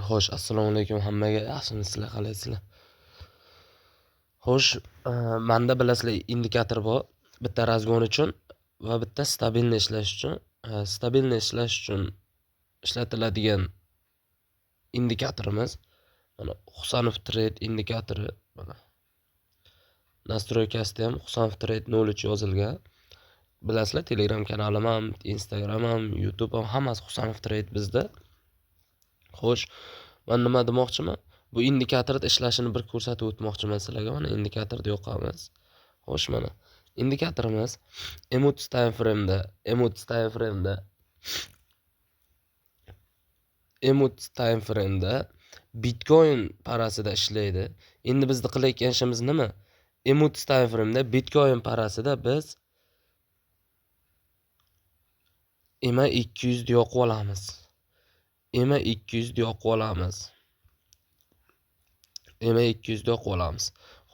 Xo'sh, assalomu alaykum hammaga. Yaxshimisizlar, qalaysizlar? Xo'sh, menda bilasizlar indikator bor. Bitta razgon uchun va bitta stabilniy ishlash uchun. Stabilniy ishlash uchun ishlatiladigan indikatorimiz mana Husanov trade indikatori mana. Nastroykasida ham Husanov trade 03 yozilgan. Bilasizlar, Telegram kanalim ham, Instagram ham, YouTube ham hammasi Husanov trade bizda. Xo'sh, men nima demoqchiman? Bu indikatorda ishlashini bir ko'rsatib o'tmoqchiman sizlarga. Mana indikatorda yoqamiz. Xo'sh, mana indikatorimiz Emots time frame'da Bitcoin parasida ishlaydi. Endi bizning qilayotgan ishimiz nima? Emots time frame'da Bitcoin parasida biz EMA 200 ni yoqib olamiz. EMA 200 ni yoqib olamiz. EMA 200 ni yoqib olamiz.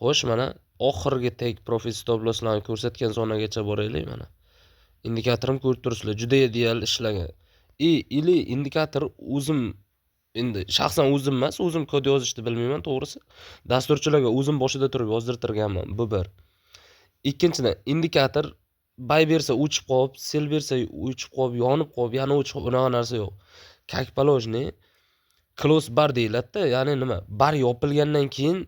Xo'sh, mana oxirgi take profit stop losslarni ko'rsatgan zonagacha boraylik mana. Indikatorim ko'rib turibsizlar, juda ideal ishlagan. Ili indikator o'zim endi shaxsan o'zim emas, o'zim kod yozishni bilmayman, to'g'risi. Dasturchilarga o'zim boshida turib yozdirtirganman, bu bir. Ikkinchidan, indikator buy bersa o'chib qolib, sell bersa o'chib qolib, yonib qolib, yana o'chib qolib, unaqa narsa yo'q. Как положено, close bar deyiladi-da, ya'ni nima? Bar yopilgandan keyin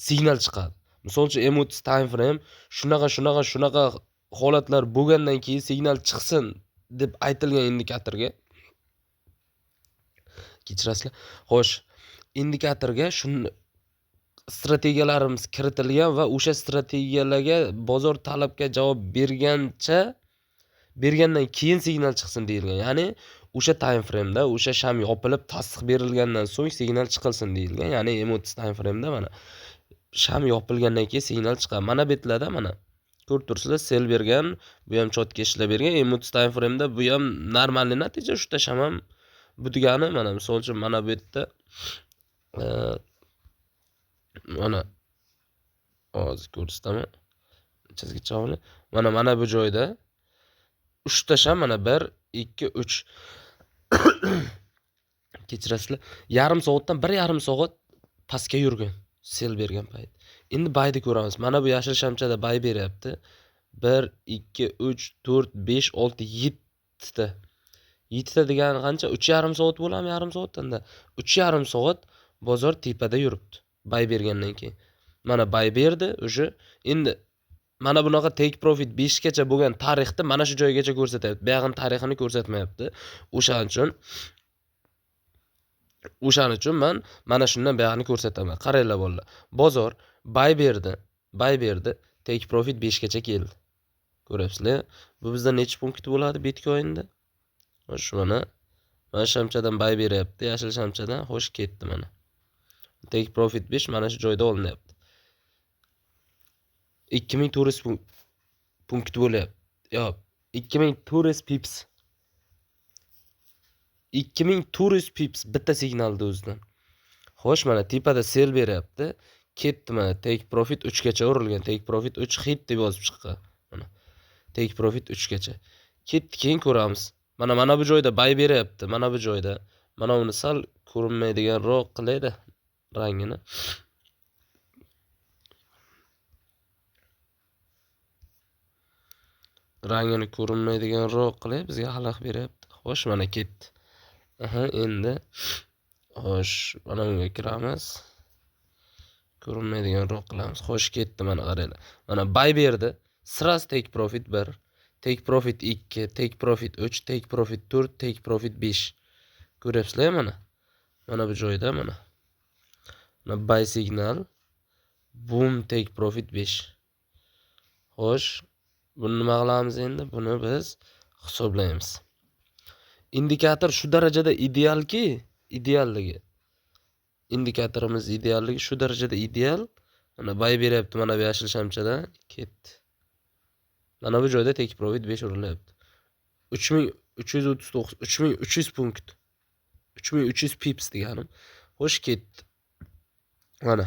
signal chiqadi. Misol uchun Emots time frame shunaqa holatlar bo'lgandan keyin signal chiqsin deb aytilgan indikatorga. Kechirasizlar. Xo'sh, indikatorga shuni strategiyalarimiz kiritilgan va o'sha strategiyalarga bozor talabga javob bergandan keyin signal chiqsin deyilgan. Ya'ni o'sha time frame'da o'sha sham yopilib tasdiq berilgandan so'ng signal chiqilsin deyilgan. Ya'ni Emots time frame'da mana sham yopilgandan keyin signal chiqadi. Mana betlarda mana ko'rib turibsizlar, sell bergan, bu ham chotka ishlab bergan. Emots time frame'da bu ham normalniy natija, shunda sham ham bu degani mana misol uchun mana bu yerda mana hozir ko'rsataman. Chizgicha oling. Mana bu joyda 3 ta sham mana 1 2 3 kechirasizlar. Yarim soatdan 1,5 soat pastga yurgan, sell bergan payt. Endi bayni ko'ramiz. Mana bu yashil shamchada bay beryapti. 1 2 3 4 5 6 7 ta. 7 ta degani qancha? 3,5 soat bo'ladimi? Yarim soatdan-da. 3,5 soat bozor tepada yuribdi. Bay bergandan keyin. Mana bay berdi, o'sha endi mana bunaqa take profit 5 gacha bo'lgan tarixda mana shu joygacha ko'rsatyapti. Bu yog'in tarixini ko'rsatmayapti. O'shaning uchun men mana shundan bu yog'ini ko'rsataman. Qaranglar bolalar. Bozor bay berdi, take profit 5 gacha keldi. Ko'ryapsizlar? Bu bizda necha punkt bo'ladi Bitcoinda? Xo'sh, mana shamchadan bay beryapti, yashil shamchadan. Xo'sh, ketdi mana. Take profit 5 mana shu joyda olinyapti. 2400 punkt bo'lyapti. Yo'q, 2400 pips. 2400 pips bitta signalda o'zidan. Xo'sh, mana tepada sell beryapti. Ketdi mana take profit 3 gacha urilgan. Take profit 3 hit deb yozib chiqqan. Mana take profit 3 gacha. Ketdi, keyin ko'ramiz. Mana bu joyda bay beryapti. Mana bu joyda. Mana uni sal ko'rinmaydiganroq qilaydi rangini. Rangini ko'rinmaydiganroq qilib bizga xalaq beryapti. Xo'sh, mana ketdi. Endi xo'sh, mana bunga kiramiz. Ko'rinmaydiganroq qilamiz. Xo'sh, ketdi mana qaranglar. Mana bay berdi. Sirasi take profit 1, take profit 2, take profit 3, take profit 4, take profit 5. Ko'ryapsizlar mana. Mana bu joyda mana. Mana buy signal. Boom, take profit 5. Xo'sh, buni nima qilamiz endi? Buni biz hisoblaymiz. Indikator shu darajada idealki, idealligi. Indikatorimiz idealligi shu darajada ideal. Mana bay beryapti, mana bu yashil shamchadan ketdi. Mana bu joyda take profit 5 urilyapti. 3339, 3300 punkt. 3300 pips deganim. Xo'sh, ketdi. Mana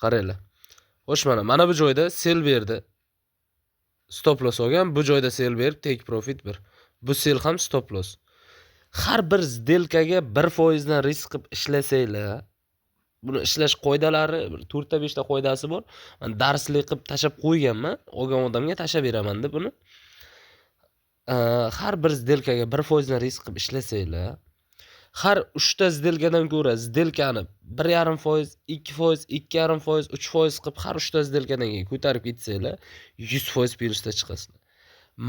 qaranglar. Xo'sh, mana bu joyda sell berdi. Stop loss olgan, bu joyda sell berib take profit 1. Bu sell ham stop loss. har bir сделкаga 1% dan risk qilib ishlasanglar, buni ishlash qoidalari 4 ta 5 ta qoidasi bor. Men darslik qilib tashab qo'yganman, olgan odamga tashab beraman deb buni. Har bir сделкаga 1% dan risk qilib ishlasanglar, har 3 ta сделкаdan ko'ra сделкani 1,5%, 2%, 2,5%, 3% qilib har 3 ta сделкаdan keyin ko'tarib ketsanglar, 100% plyusda chiqasizlar.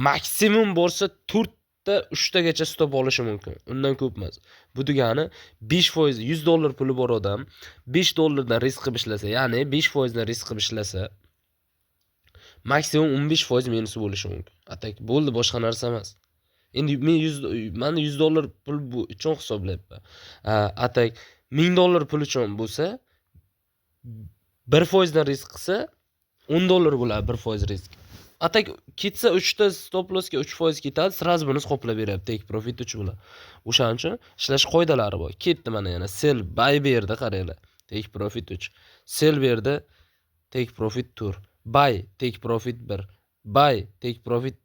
Maksimum bo'lsa 4 ta 3 tagacha stop olishi mumkin. Undan ko'p emas. Bu degani 5% $100 puli bor odam $5 dan risk qilib ishlasa, ya'ni 5% dan risk qilib ishlasa, maksimum 15% minusi bo'lishi mumkin. Atak bo'ldi, boshqa narsa emas. Endi men $100 pul bu uchun hisoblayapman. Atak $1000 pul uchun bo'lsa, 1% dan risk qilsa $10 bo'ladi 1% risk. Atak ketsa 3 ta stop lossga 3% ketadi, sразу buni qoplab beryapti take profit 3 bilan. O'shaning uchun ishlash qoidalari bor. Ketdi mana yana sell buy berdi, qaranglar. Take profit 3. Sell berdi, take profit 4. Buy take profit 1. Buy take profit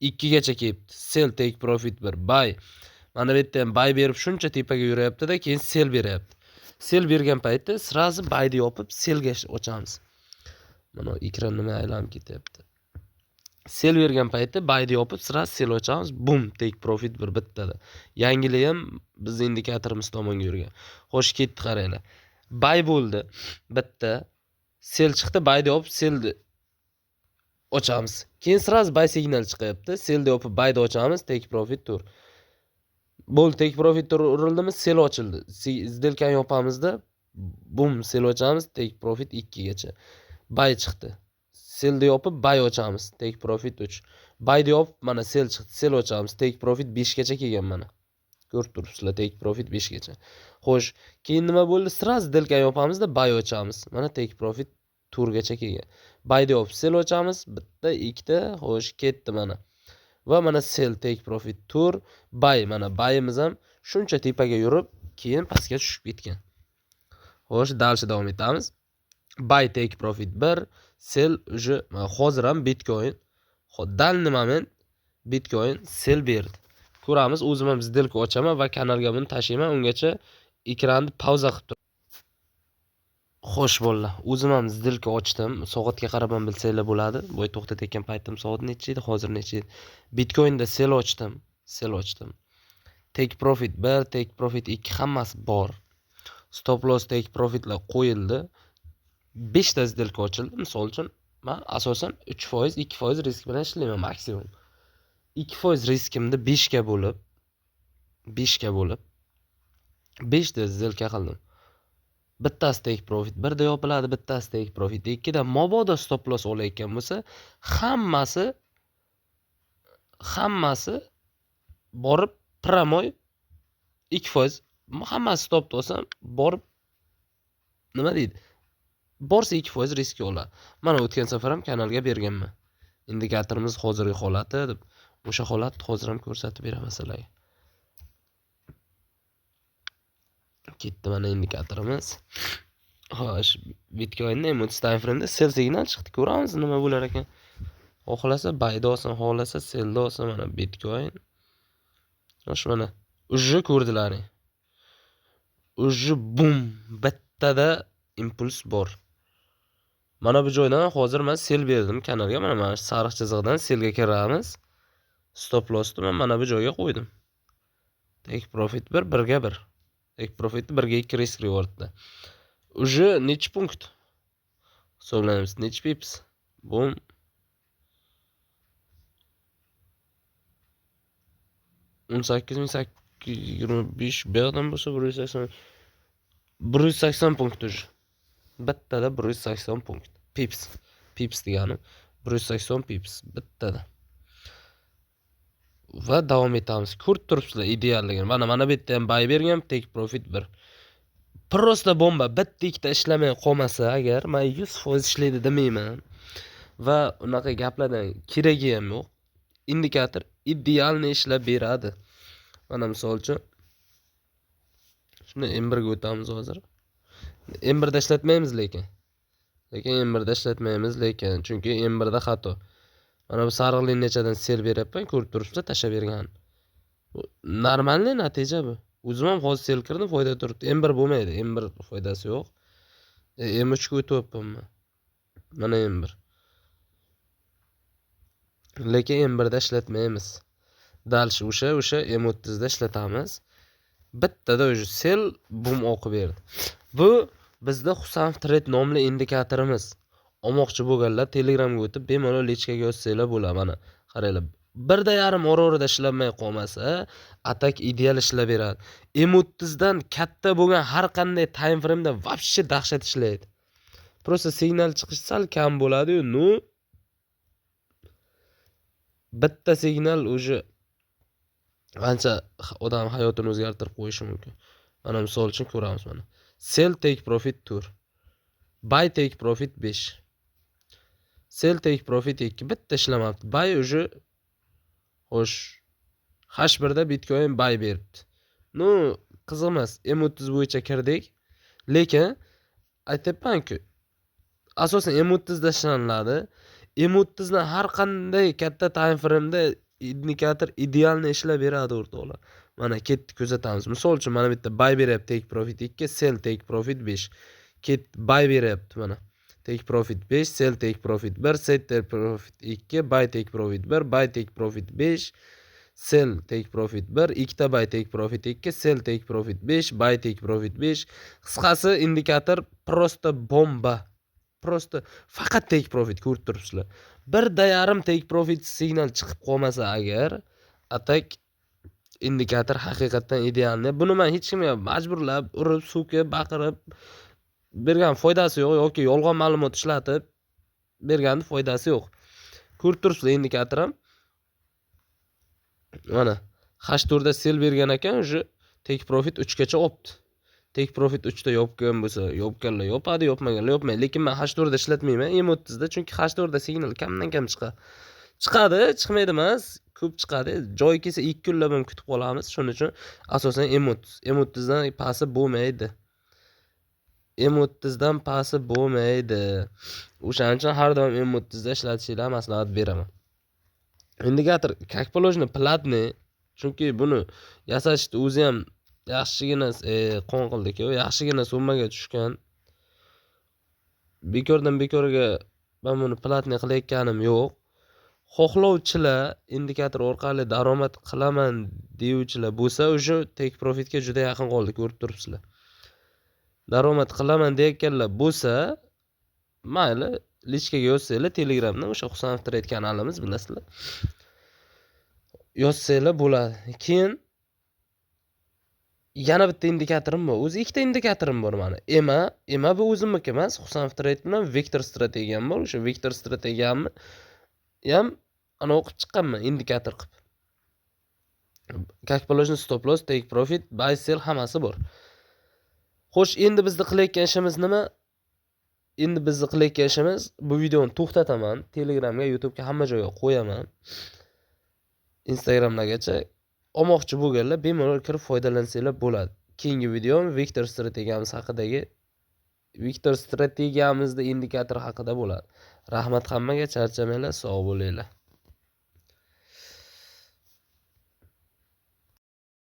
2 gacha kelibdi. Sell take profit 1. Buy. Mana bu yerda ham buy berib shuncha tepaga yuryapti-da, keyin sell beryapti. Sell bergan paytda sразу buy ni yopib sellga ochamiz. Mana ekran nima aylanib ketyapti. Sell bergan paytda buy ni yopib sразу sell ochamiz. Boom, take profit 1 bittada. Yangili ham biz indikatorimiz tomonga yurgan. Xo'sh, ketdi, qaranglar. Buy bo'ldi. Bitta sell chiqdi, buy ni yopib sellni ochamiz. Keyin sразу buy signal chiqyapti. Sell ni yopib buy ni ochamiz, take profit 4. Bo'ldi, take profit 4 urildimi, sell ochildi. Сделкani yopamizda, boom, sell ochamiz, take profit 2 gacha. Buy chiqdi. Sell ni yopib buy ochamiz, take profit 3. Buy ni yopib mana sell chiqdi, sell ochamiz, take profit 5 gacha kelgan mana. Ko'rib turibsizlar, take profit 5 gacha. Xo'sh, keyin nima bo'ldi? Sразу сделкani yopamizda buy ochamiz. Mana take profit 4 gacha kelgan. Buy ni yopib sell ochamiz, bitta, ikkita, xo'sh, ketdi mana. Va mana sell take profit 4, buy, mana buyimiz ham shuncha tepaga yurib, keyin pastga tushib ketgan. Xo'sh, dalshi davom etamiz. Buy take profit 1, sell уже hozir ham Bitcoin, данный moment Bitcoin sell berdi. Ko'ramiz, o'zim ham сделка ochaman va kanalga buni tashlayman, ungacha ekranni pauza qilib turaman. Xo'sh bolalar, o'zim ham сделка ochdim. Soatga qarab ham bilsanglar bo'ladi. Bo'y to'xtatayotgan paytim soat necha edi, hozir necha edi? Bitcoinda sell ochdim. Take profit 1, take profit 2 hammasi bor. Stop loss take profitlar qo'yildi. 5 ta сделка ochildi. Misol uchun men asosan 3%, 2% risk bilan ishlayman maksimum. 2% riskimni 5 ga bo'lib 5 ta сделка qildim. Bittasi take profit 1 da yopiladi, bittasi take profit 2 da. Mabodo stop loss olayotgan bo'lsa, hammasi borib pramoy 2%, hammasi stopda olsam borib nima deydi? Borsa 2% risk oladi. Mana o'tgan safar ham kanalga berganman. Indikatorimiz hozirgi holati deb. O'sha holatni hozir ham ko'rsatib beraman sizlarga. Ketdi mana indikatorimiz. Xo'sh, Bitcoinda emotsiz time frame da sell signal chiqdi. Ko'ramiz nima bo'lar ekan. Xohlasa buyda olsin, xohlasa sellda olsin, mana Bitcoin. Xo'sh, mana ujji ko'rdilaring. Ujji boom, bittada impuls bor. Mana bu joydan hozir men sell berdim kanalga. Mana sariq chiziqdan sellga kiramiz. Stop lossni men mana bu joyga qo'ydim. Take profit 1 ga 1. Take profit 1 ga 2 risk rewardda. Ujji necha punkt? Hisoblaymiz, necha pips? Boom. $18,825 berdim bo'lsa 180 punkt ujji. Bittada 180 punkt. Pips degani 180 pips bittada. Va davom etamiz. Ko'rib turibsizlar idealligini. Mana bu yerda ham buy bergan, take profit 1. Prosta bomba, bitta ikkita ishlamay qolmasa agar, men 100% ishlaydi demayman. Va unaqa gaplardan keragi ham yo'q. Indikator idealni ishlab beradi. Mana misol uchun shuni M1 ga o'tamiz hozir. M1 da ishlatmaymiz lekin M1 da ishlatmaymiz chunki M1 da xato. Mana bu sariq liniyachadan sell beryapman, ko'rib turibsizlar, tashlab bergan. Normalniy natija bu. O'zim ham hozir sel kirdim, foyda turibdi. M1 bo'lmaydi. M1 foydasi yo'q. M3 ga o'tyapman. Mana M1. Lekin M1 da ishlatmaymiz. Dalshi o'sha M30 da ishlatamiz. Bittada o'sha sel bum o'qib berdi. Bu bizda Husanov Trade nomli indikatorimiz. Olmoqchi bo'lganlar Telegramga o'tib bemalol lechkaga yozsanglar bo'ladi. Mana qaranglar. 1.5 orada ishlamay qolmasa, atak ideal ishlab beradi. M30 dan katta bo'lgan har qanday time frame da вообще dahshat ishlaydi. Просто signal chiqishi sal kam bo'ladi-yu, bitta signal o'sha qancha odam hayotini o'zgartirib qo'yishi mumkin. Mana misol uchun ko'ramiz mana. Sell take profit 4. Buy take profit 5. Sell take profit 2 bitta ishlamabdi. Buy o'sha xo'sh H1 da Bitcoin buy beribdi. Qiziq emas. M30 bo'yicha kirdik. Lekin aytayapman-ku, asosan M30 da ishlanadi. M30 dan har qanday katta time frame da indikator idealni ishlab beradi o'rtoqlar. Mana ketdi kuzatamiz. Misol uchun mana bitta buy beryapti take profit 2, sell take profit 5. Buy beryapti mana. Take profit 5, sell take profit 1, sell take profit 2, buy take profit 1, buy take profit 5, sell take profit 1, ikkita buy take profit 2, sell take profit 5, buy take profit 5. Qisqasi indikator prosta bomba. Prosta faqat take profit ko'rib turibsizlar. 1.5 take profit signal chiqib qolmasa agar, atak indikator haqiqatan idealni. Buni men hech kimga majburlab, urib, so'kib, baqirib bergan foydasi yo'q yoki yolg'on ma'lumot ishlatib berganda foydasi yo'q. Ko'rib turibsizlar indikator ham. Mana H4 da sell bergan ekan, o'sha take profit 3 gacha opti. Take profit 3 da yopgan bo'lsa, yopganlar yopadi, yopmaganlar yopmaydi. Lekin men H4 da ishlatmayman, M30 da, chunki H4 da signal kamdan kam chiqadi. Chiqadi, chiqmaydi emas, ko'p chiqadi. Joy kelsa 2 kunlab ham kutib qolamiz. Shuning uchun asosan M30. M30 dan pasi bo'lmaydi. M30 dan pasi bo'lmaydi. O'shaning uchun har doim M30 da ishlatishinglarni maslahat beraman. Indikator как положено platniy, chunki buni yasashni o'zi ham yaxshigina qon qildik-ku, yaxshigina summaga tushgan. Bekordan bekorga men buni platniy qilayotganim yo'q. Xohlovchilar indikator orqali daromad qilaman deyuvchilar bo'lsa, o'sha take profitga juda yaqin qoldi, ko'rib turibsizlar. Daromad qilaman deyotganlar bo'lsa, mayli, lichkaga yozsanglar Telegramdan, o'sha Husanov Trade kanalimiz bilasizlar. Yozsanglar bo'ladi. Keyin yana bitta indikatorim bor. O'zi ikkita indikatorim bor mana. EMA bu o'zimniki emas, Husanov Trade bilan Vector strategiyam bor. O'sha Vector strategiyamni ham ana o'qib chiqqanman indikator qilib. Как положено stop loss, take profit, buy sell hammasi bor. Xo'sh, endi bizni qilayotgan ishimiz nima? Endi bizni qilayotgan ishimiz, bu videoni to'xtataman, Telegramga, YouTube'ga hamma joyga qo'yaman. Instagramdagacha olmoqchi bo'lganlar bemalol kirib foydalansanglar bo'ladi. Keyingi videom Vector strategiyamiz haqidagi Vector strategiyamizda indikator haqida bo'ladi. Rahmat hammaga, charchamanglar, sog' bo'linglar.